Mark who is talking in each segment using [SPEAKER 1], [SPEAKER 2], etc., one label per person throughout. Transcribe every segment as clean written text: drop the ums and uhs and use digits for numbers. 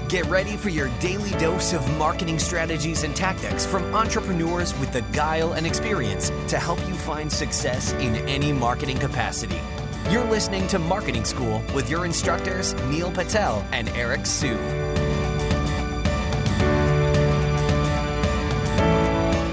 [SPEAKER 1] Get ready for your daily dose of marketing strategies and tactics from entrepreneurs with the guile and experience to help you find success in any marketing capacity. You're listening to Marketing School with your instructors, Neil Patel and Eric Su.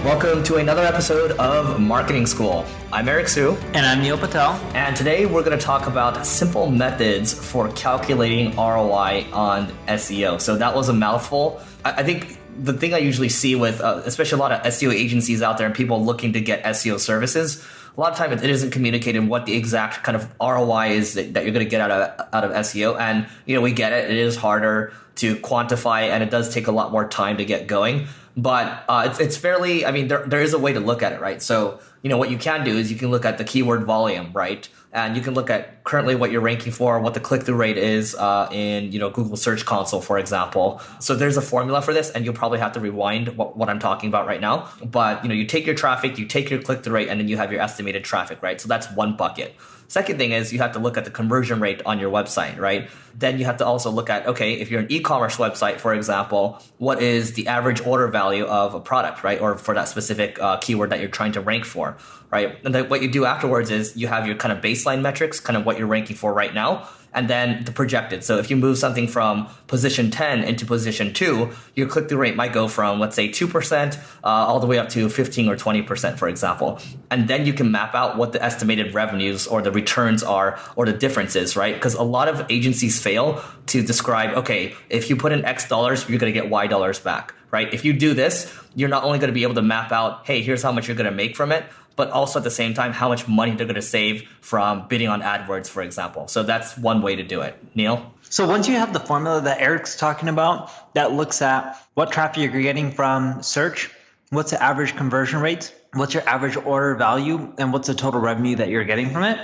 [SPEAKER 2] Welcome to another episode of Marketing School. I'm Eric Su.
[SPEAKER 3] And I'm Neil Patel.
[SPEAKER 2] And today we're going to talk about simple methods for calculating ROI on SEO. So that was a mouthful. I think the thing I usually see with, especially a lot of SEO agencies out there and people looking to get SEO services, a lot of time it isn't communicated what the exact kind of ROI is that you're going to get out of SEO. And, we get it. It is harder to quantify and it does take a lot more time to get going. But it's fairly, there is a way to look at it, right? So, what you can do is you can look at the keyword volume, right? And you can look at currently what you're ranking for, what the click-through rate is in, Google Search Console, for example. So there's a formula for this, and you'll probably have to rewind what I'm talking about right now. But, you take your traffic, you take your click-through rate, and then you have your estimated traffic, right? So that's one bucket. Second thing is you have to look at the conversion rate on your website, right? Then you have to also look at, okay, if you're an e-commerce website, for example, what is the average order value of a product, right? Or for that specific keyword that you're trying to rank for, right? And then what you do afterwards is you have your kind of baseline metrics, kind of what you're ranking for right now, and then the projected. So if you move something from position 10 into position 2, your click-through rate might go from, let's say, 2% all the way up to 15 or 20%, for example. And then you can map out what the estimated revenues or the returns are or the differences, right? Because a lot of agencies fail to describe, okay, if you put in X dollars, you're going to get Y dollars back, right? If you do this, you're not only going to be able to map out, hey, here's how much you're going to make from it, but also at the same time, how much money they're going to save from bidding on AdWords, for example. So that's one way to do it. Neil?
[SPEAKER 3] So once you have the formula that Eric's talking about that looks at what traffic you're getting from search, what's the average conversion rate, what's your average order value, and what's the total revenue that you're getting from it,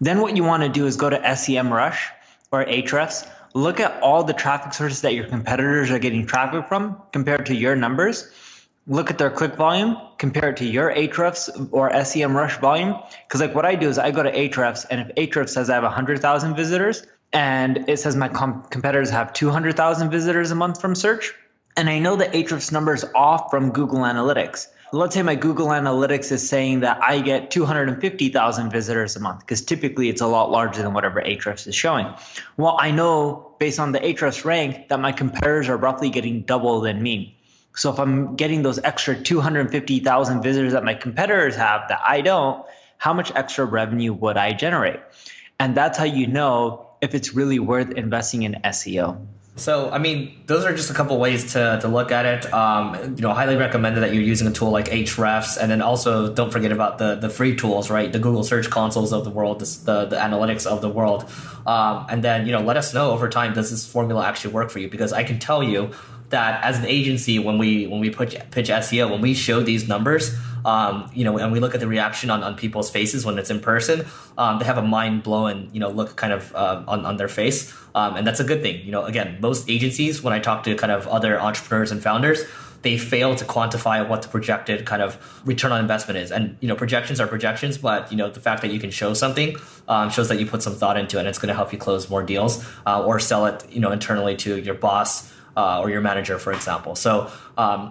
[SPEAKER 3] then what you want to do is go to SEMrush or Ahrefs, look at all the traffic sources that your competitors are getting traffic from compared to your numbers. Look at their click volume, compare it to your Ahrefs or SEMrush volume. Because what I do is I go to Ahrefs, and if Ahrefs says I have 100,000 visitors, and it says my competitors have 200,000 visitors a month from search, and I know that Ahrefs number is off from Google Analytics. Let's say my Google Analytics is saying that I get 250,000 visitors a month, because typically it's a lot larger than whatever Ahrefs is showing. Well, I know based on the Ahrefs rank that my competitors are roughly getting double than me. So if I'm getting those extra 250,000 visitors that my competitors have that I don't, how much extra revenue would I generate? And that's how you know if it's really worth investing in SEO.
[SPEAKER 2] So, those are just a couple ways to look at it. Highly recommend that you're using a tool like Ahrefs, and then also don't forget about the free tools, right? The Google Search Consoles of the world, the analytics of the world. And then, let us know over time, does this formula actually work for you? Because I can tell you that as an agency, when we pitch SEO, when we show these numbers, and we look at the reaction on people's faces when it's in person, they have a mind-blowing, look kind of on their face. And that's a good thing. Again, most agencies, when I talk to kind of other entrepreneurs and founders, they fail to quantify what the projected kind of return on investment is. And, projections are projections, but, the fact that you can show something shows that you put some thought into it, and it's going to help you close more deals or sell it, internally to your boss or your manager, for example. So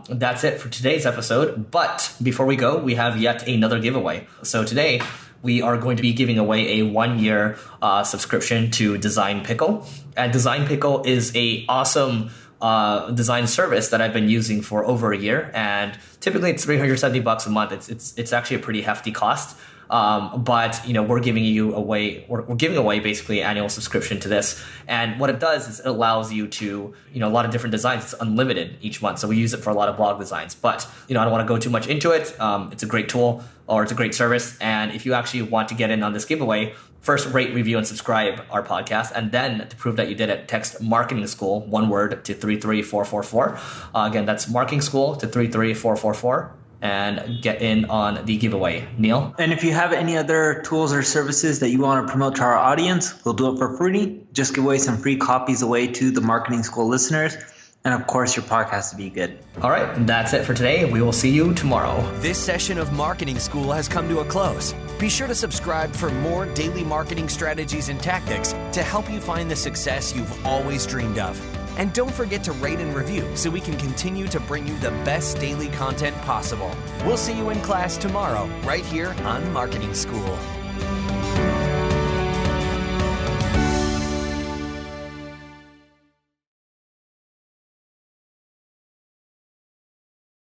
[SPEAKER 2] that's it for today's episode. But before we go, we have yet another giveaway. So today we are going to be giving away a 1-year subscription to Design Pickle. And Design Pickle is a awesome design service that I've been using for over a year. And typically it's $370 a month. It's actually a pretty hefty cost. But we're giving away basically an annual subscription to this. And what it does is it allows you to, a lot of different designs. It's unlimited each month. So we use it for a lot of blog designs, but I don't want to go too much into it. It's a great tool, or it's a great service. And if you actually want to get in on this giveaway, first rate, review, and subscribe our podcast. And then to prove that you did it, text Marketing School, one word, to 33444. Again, that's Marketing School to 33444. And get in on the giveaway. Neil?
[SPEAKER 3] And if you have any other tools or services that you want to promote to our audience, we'll do it for free. Just give away some free copies away to the Marketing School listeners. And of course, your podcast has to be good.
[SPEAKER 2] All right, that's it for today. We will see you tomorrow.
[SPEAKER 1] This session of Marketing School has come to a close. Be sure to subscribe for more daily marketing strategies and tactics to help you find the success you've always dreamed of. And don't forget to rate and review so we can continue to bring you the best daily content possible. We'll see you in class tomorrow, right here on Marketing School.